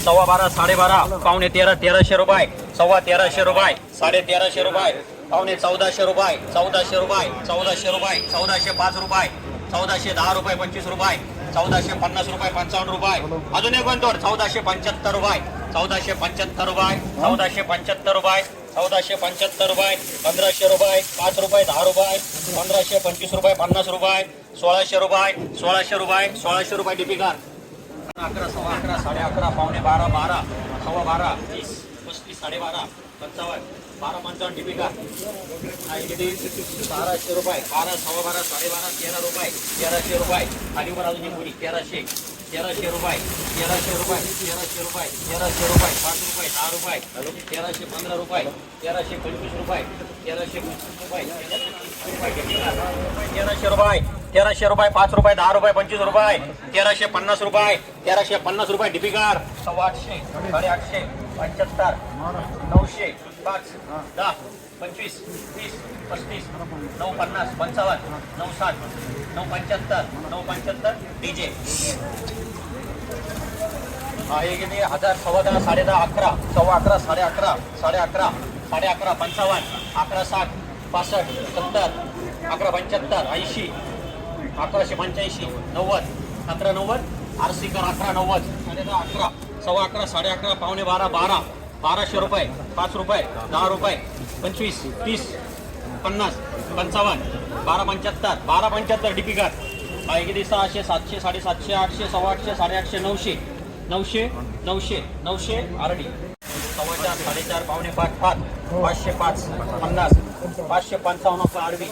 12.5 12.5 पावणे 13 1300 रुपये 13.5 रुपये 13.5 रुपये पावणे 1400 रुपये 1400 रुपये 1400 रुपये 1405 रुपये 1410 रुपये 25 रुपये 1450 रुपये 55 रुपये अजून एक बनतोड 1475 रुपये 1475 रुपये 1475 रुपये 1475 रुपये 1500 रुपये 5 रुपये 10 रुपये 1525 रुपये 50 रुपये 1600 रुपये 1600 रुपये 1600 रुपये डीपीकार 11 सव्वा 11 साडे 11 पावणे 12 12 सव्वा 12 30 35 साडे 12 55 12 55 डीपीकार 1200 रुपये 12 सव्वा 12 साडे 12 13 रुपये 1300 रुपये खाली वर अजून मुली 1300 1300 रुपये 1300 रुपये 1300 रुपये 1300 रुपये 5 रुपये 10 रुपये 1315 रुपये 1325 रुपये 1325 रुपये 1300 रुपये 1300 रुपये 5 रुपये 10 रुपये 25 रुपये 1350 रुपये 1350 रुपये डीपीकार 850 850 75 900 5 10 25 30 35 950 55 960 975 975 डीजे हा हे किती 1000 सव्वा 10 साडे 10 11 सव्वा 11 साडे 11 साडे 11 साडे 11 55 11 60 65 70 11 75 80 1185 90 11 90 आरसी कर 11 90 साडे 10 11 सव्वा 11 साडे 11 पावणे 12 12 1200 रुपये 5 रुपये 10 रुपये 25 30 50 55 1275 1275 डीपीकार हा किती 600 700 750 800 सव्वा 800 850 900 900 900 900 आरडी 4.5 4.5 पावणे 5 5 505 50 555 आरडी